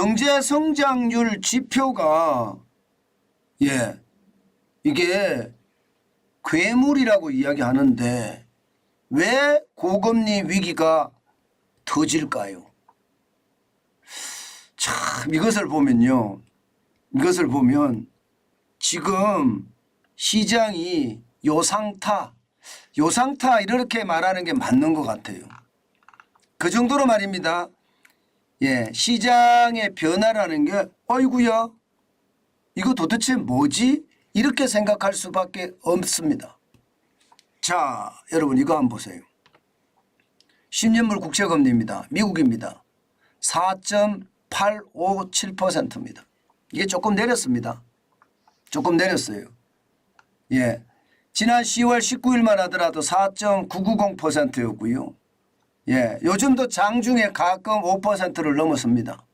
경제 성장률 지표가 이게 괴물이라고 이야기하는데 왜 고금리 위기가 터질까요? 참 이것을 보면 지금 시장이 요상타 이렇게 말하는 게 맞는 것 같아요. 그 정도로 말입니다. 시장의 변화라는 게 어이구야 이거 도대체 뭐지? 이렇게 생각할 수밖에 없습니다. 자, 여러분 이거 한번 보세요. 10년물 국채금리입니다. 미국입니다. 4.857%입니다. 이게 조금 내렸습니다. 조금 내렸어요. 지난 10월 19일만 하더라도 4.990%였고요. 요즘도 장중에 가끔 5%를 넘었습니다.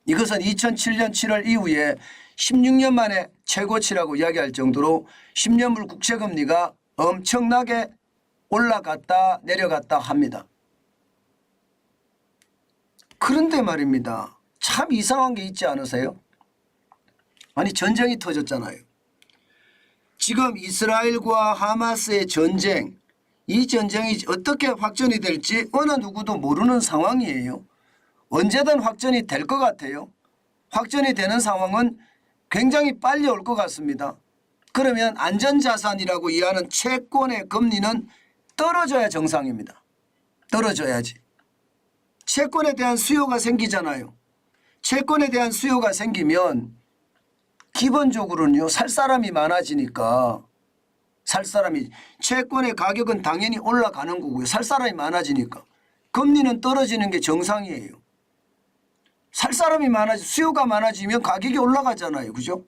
이것은 2007년 7월 이후에 16년 만에 최고치라고 이야기할 정도로 10년물 국채금리가 엄청나게 올라갔다 내려갔다 합니다. 그런데 말입니다. 참 이상한 게 있지 않으세요? 아니 전쟁이 터졌잖아요. 지금 이스라엘과 하마스의 전쟁, 이 전쟁이 어떻게 확전이 될지 어느 누구도 모르는 상황이에요. 언제든 확전이 될 것 같아요. 확전이 되는 상황은 굉장히 빨리 올 것 같습니다. 그러면 안전자산이라고 이해하는 채권의 금리는 떨어져야 정상입니다. 떨어져야지. 채권에 대한 수요가 생기잖아요. 채권에 대한 수요가 생기면 기본적으로는요 살 사람이 많아지니까 채권의 가격은 당연히 올라가는 거고요. 살 사람이 많아지니까 금리는 떨어지는 게 정상이에요. 살 사람이 수요가 많아지면 가격이 올라가잖아요. 그죠?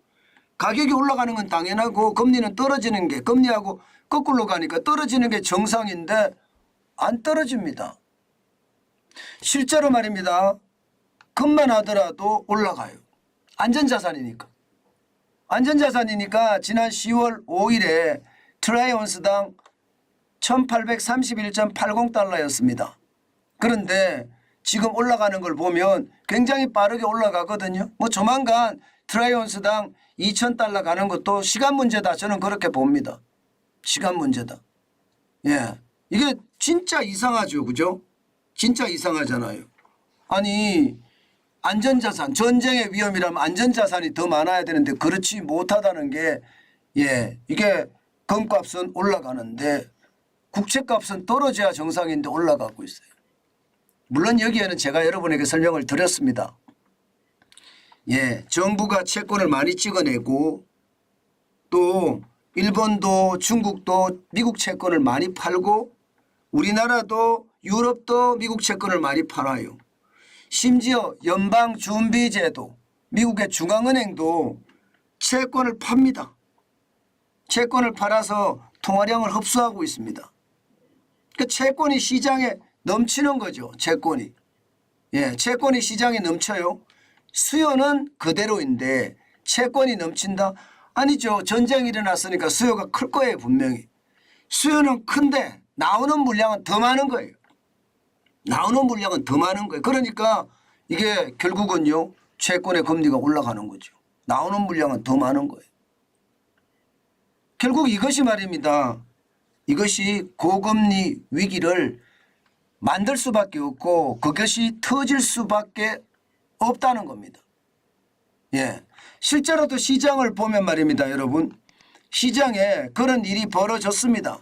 가격이 올라가는 건 당연하고 금리는 떨어지는 게 금리하고 거꾸로 가니까 떨어지는 게 정상인데 안 떨어집니다. 실제로 말입니다. 금만 하더라도 올라가요. 안전자산이니까 지난 10월 5일에 트라이 온스당 1831.80달러였습니다. 그런데 지금 올라가는 걸 보면 굉장히 빠르게 올라가거든요. 뭐 조만간 트라이 온스당 2000달러 가는 것도 시간 문제다. 저는 그렇게 봅니다. 시간 문제다. 이게 진짜 이상하죠. 그죠? 진짜 이상하잖아요. 아니 안전자산, 전쟁의 위험이라면 안전자산이 더 많아야 되는데 그렇지 못하다는 게 이게 금값은 올라가는데 국채값은 떨어져야 정상인데 올라가고 있어요. 물론 여기에는 제가 여러분에게 설명을 드렸습니다. 정부가 채권을 많이 찍어내고 또 일본도 중국도 미국 채권을 많이 팔고 우리나라도 유럽도 미국 채권을 많이 팔아요. 심지어 연방준비제도 미국의 중앙은행도 채권을 팝니다. 채권을 팔아서 통화량을 흡수하고 있습니다. 그러니까 채권이 시장에 넘치는 거죠. 채권이 시장에 넘쳐요. 수요는 그대로인데 채권이 넘친다? 아니죠. 전쟁이 일어났으니까 수요가 클 거예요. 분명히. 수요는 큰데 나오는 물량은 더 많은 거예요. 그러니까 이게 결국은요. 채권의 금리가 올라가는 거죠. 나오는 물량은 더 많은 거예요. 결국 이것이 말입니다. 이것이 고금리 위기를 만들 수밖에 없고 그것이 터질 수밖에 없다는 겁니다. 실제로도 시장을 보면 말입니다. 여러분 시장에 그런 일이 벌어졌습니다.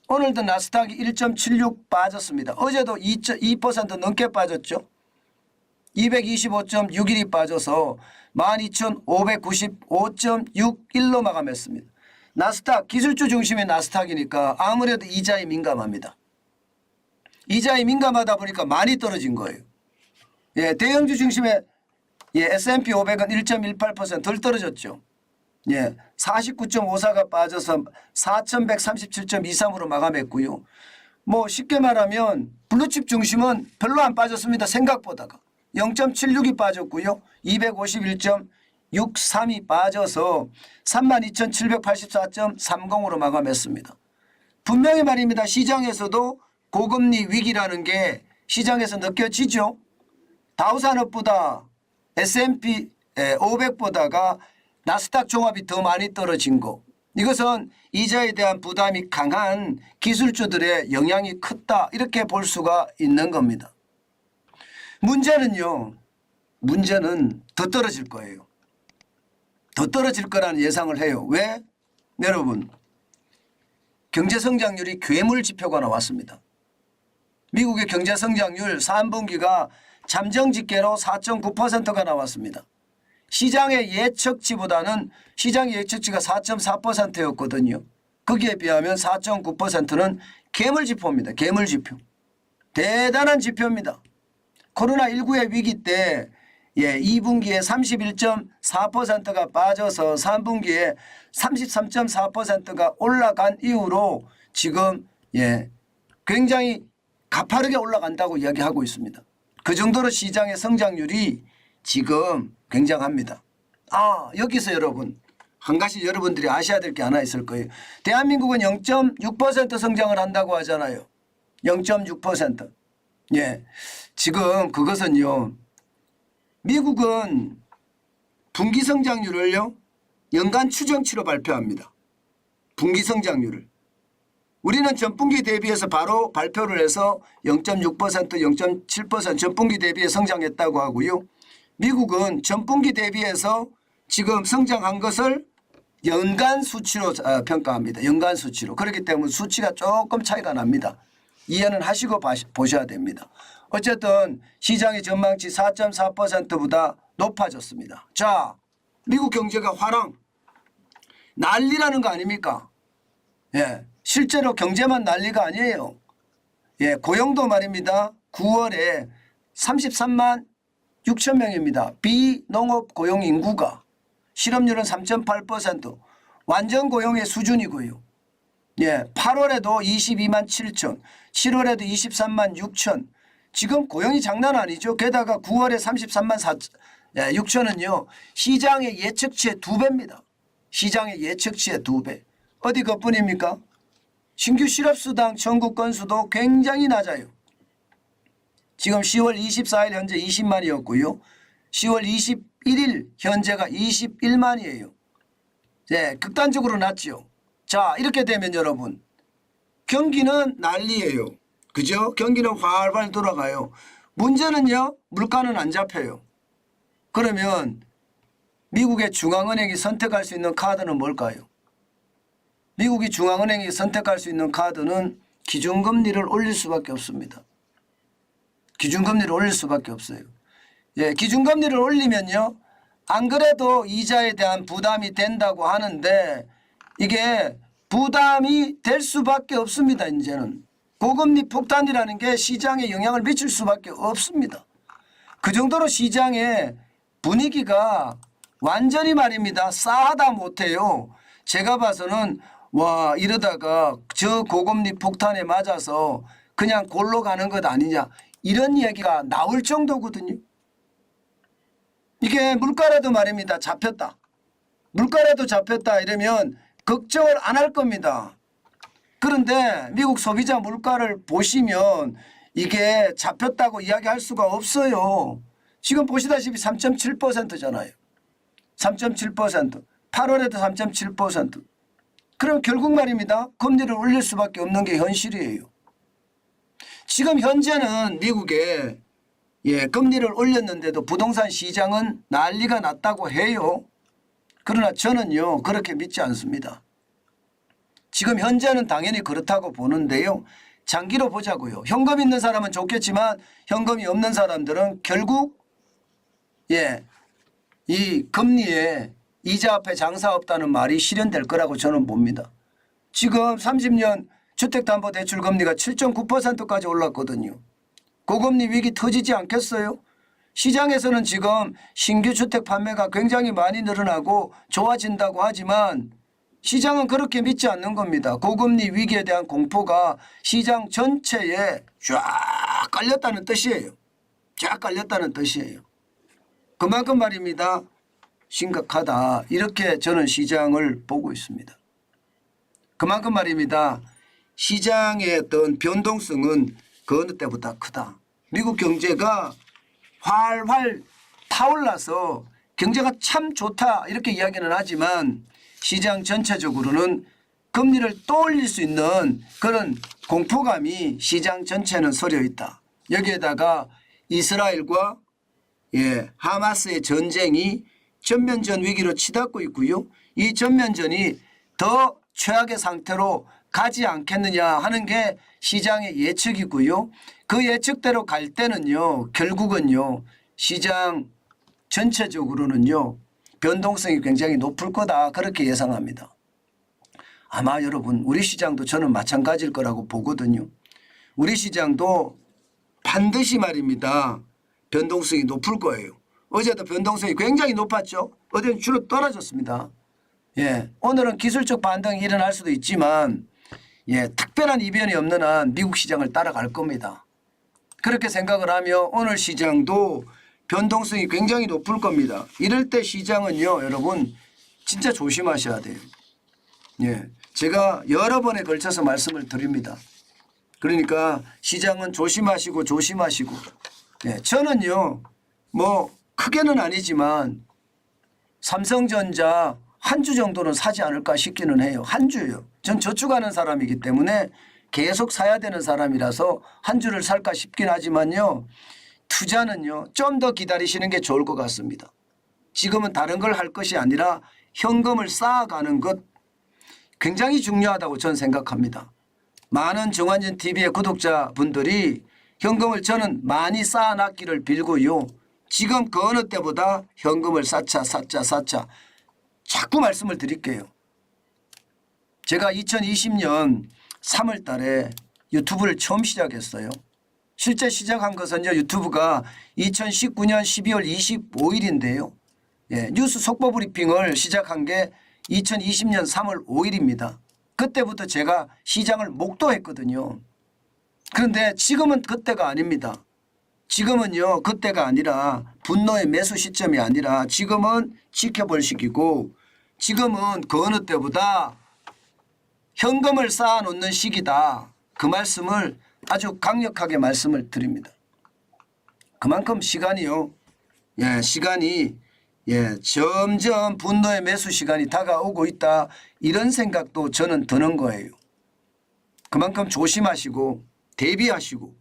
오늘도 나스닥이 1.76 빠졌습니다. 어제도 2% 넘게 빠졌죠. 225.61이 빠져서 12,595.61로 마감했습니다. 나스닥 기술주 중심의 나스닥이니까 아무래도 이자에 민감합니다. 이자에 민감하다 보니까 많이 떨어진 거예요. 대형주 중심의 S&P 500은 1.18% 덜 떨어졌죠. 49.54가 빠져서 4,137.23으로 마감했고요. 뭐 쉽게 말하면 블루칩 중심은 별로 안 빠졌습니다. 생각보다가 0.76이 빠졌고요. 251.63이 빠져서 32,784.30으로 마감했습니다. 분명히 말입니다. 시장에서도 고금리 위기라는 게 시장에서 느껴지죠. 다우산업보다 S&P 500보다가 나스닥 종합이 더 많이 떨어진 거. 이것은 이자에 대한 부담이 강한 기술주들의 영향이 컸다. 이렇게 볼 수가 있는 겁니다. 문제는요. 문제는 더 떨어질 거예요. 더 떨어질 거라는 예상을 해요. 왜? 여러분 경제성장률이 괴물 지표가 나왔습니다. 미국의 경제성장률 3분기가 잠정집계로 4.9%가 나왔습니다. 시장의 예측치보다는 시장의 예측치가 4.4%였거든요. 거기에 비하면 4.9%는 괴물지표입니다. 괴물지표. 대단한 지표입니다. 코로나19의 위기 때 2분기에 31.4%가 빠져서 3분기에 33.4%가 올라간 이후로 지금 굉장히 가파르게 올라간다고 이야기하고 있습니다. 그 정도로 시장의 성장률이 지금 굉장합니다. 여기서 여러분 한 가지 여러분들이 아셔야 될 게 하나 있을 거예요. 대한민국은 0.6% 성장을 한다고 하잖아요. 0.6%. 지금 그것은요. 미국은 분기 성장률을요. 연간 추정치로 발표합니다. 분기 성장률을. 우리는 전분기 대비해서 바로 발표를 해서 0.6%, 0.7% 전분기 대비해 성장했다고 하고요. 미국은 전분기 대비해서 지금 성장한 것을 연간 수치로 평가합니다. 연간 수치로. 그렇기 때문에 수치가 조금 차이가 납니다. 이해는 하시고 보셔야 됩니다. 어쨌든 시장의 전망치 4.4%보다 높아졌습니다. 자, 미국 경제가 화랑 난리라는 거 아닙니까? 실제로 경제만 난리가 아니에요. 고용도 말입니다. 9월에 33만 6천 명입니다. 비농업 고용 인구가 실업률은 3.8% 완전 고용의 수준이고요. 8월에도 22만 7천 7월에도 23만 6천 지금 고용이 장난 아니죠. 게다가 9월에 33만 6천은요. 시장의 예측치의 2배입니다. 시장의 예측치의 2배. 어디 그뿐입니까? 신규 실업수당 청구 건수도 굉장히 낮아요. 지금 10월 24일 현재 20만이었고요. 10월 21일 현재가 21만이에요. 극단적으로 낮죠. 자, 이렇게 되면 여러분 경기는 난리예요. 그죠? 경기는 활활 돌아가요. 문제는요. 물가는 안 잡혀요. 그러면 미국의 중앙은행이 선택할 수 있는 카드는 뭘까요? 미국이 중앙은행이 선택할 수 있는 카드는 기준금리를 올릴 수밖에 없습니다. 기준금리를 올릴 수밖에 없어요. 기준금리를 올리면요. 안 그래도 이자에 대한 부담이 된다고 하는데 이게 부담이 될 수밖에 없습니다. 이제는. 고금리 폭탄이라는 게 시장에 영향을 미칠 수밖에 없습니다. 그 정도로 시장의 분위기가 완전히 말입니다. 싸하다 못해요. 제가 봐서는 이러다가 저 고금리 폭탄에 맞아서 그냥 골로 가는 것 아니냐 이런 이야기가 나올 정도거든요. 이게 물가라도 말입니다. 잡혔다. 물가라도 잡혔다 이러면 걱정을 안 할 겁니다. 그런데 미국 소비자 물가를 보시면 이게 잡혔다고 이야기할 수가 없어요. 지금 보시다시피 3.7%잖아요. 3.7%. 8월에도 3.7%. 그럼 결국 말입니다. 금리를 올릴 수밖에 없는 게 현실이에요. 지금 현재는 미국에 금리를 올렸는데도 부동산 시장은 난리가 났다고 해요. 그러나 저는요 그렇게 믿지 않습니다. 지금 현재는 당연히 그렇다고 보는데요. 장기로 보자고요. 현금 있는 사람은 좋겠지만 현금이 없는 사람들은 결국 이 금리에 이자 앞에 장사 없다는 말이 실현될 거라고 저는 봅니다. 지금 30년 주택담보대출 금리가 7.9%까지 올랐거든요. 고금리 위기 터지지 않겠어요? 시장에서는 지금 신규 주택 판매가 굉장히 많이 늘어나고 좋아진다고 하지만 시장은 그렇게 믿지 않는 겁니다. 고금리 위기에 대한 공포가 시장 전체에 쫙 깔렸다는 뜻이에요. 쫙 깔렸다는 뜻이에요. 그만큼 말입니다. 심각하다. 이렇게 저는 시장을 보고 있습니다. 그만큼 말입니다. 시장의 어떤 변동성은 그 어느 때보다 크다. 미국 경제가 활활 타올라서 경제가 참 좋다 이렇게 이야기는 하지만 시장 전체적으로는 금리를 또 올릴 수 있는 그런 공포감이 시장 전체는 서려 있다. 여기에다가 이스라엘과 하마스의 전쟁이 전면전 위기로 치닫고 있고요. 이 전면전이 더 최악의 상태로 가지 않겠느냐 하는 게 시장의 예측이고요. 그 예측대로 갈 때는요. 결국은요. 시장 전체적으로는요. 변동성이 굉장히 높을 거다 그렇게 예상합니다. 아마 여러분 우리 시장도 저는 마찬가지일 거라고 보거든요. 우리 시장도 반드시 말입니다. 변동성이 높을 거예요. 어제도 변동성이 굉장히 높았죠. 어제는 주로 떨어졌습니다. 오늘은 기술적 반등이 일어날 수도 있지만 특별한 이변이 없는 한 미국 시장을 따라갈 겁니다. 그렇게 생각을 하며 오늘 시장도 변동성이 굉장히 높을 겁니다. 이럴 때 시장은요. 여러분 진짜 조심하셔야 돼요. 제가 여러 번에 걸쳐서 말씀을 드립니다. 그러니까 시장은 조심하시고 저는요. 뭐 크게는 아니지만 삼성전자 한 주 정도는 사지 않을까 싶기는 해요. 한 주요. 전 저축하는 사람이기 때문에 계속 사야 되는 사람이라서 한 주를 살까 싶긴 하지만요. 투자는요. 좀 더 기다리시는 게 좋을 것 같습니다. 지금은 다른 걸 할 것이 아니라 현금을 쌓아가는 것 굉장히 중요하다고 저는 생각합니다. 많은 정환진 TV의 구독자분들이 현금을 저는 많이 쌓아놨기를 빌고요. 지금 그 어느 때보다 현금을 쌓자 자꾸 말씀을 드릴게요. 제가 2020년 3월 달에 유튜브를 처음 시작했어요. 실제 시작한 것은요. 유튜브가 2019년 12월 25일인데요. 뉴스 속보 브리핑을 시작한 게 2020년 3월 5일입니다. 그때부터 제가 시장을 목도했거든요. 그런데 지금은 그때가 아닙니다. 지금은요. 그때가 아니라 분노의 매수 시점이 아니라 지금은 지켜볼 시기고 지금은 그 어느 때보다 현금을 쌓아놓는 시기다. 그 말씀을 아주 강력하게 말씀을 드립니다. 그만큼 시간이요. 시간이 점점 분노의 매수 시간이 다가오고 있다. 이런 생각도 저는 드는 거예요. 그만큼 조심하시고 대비하시고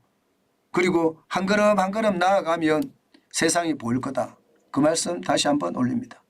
그리고 한 걸음 한 걸음 나아가면 세상이 보일 거다. 그 말씀 다시 한번 올립니다.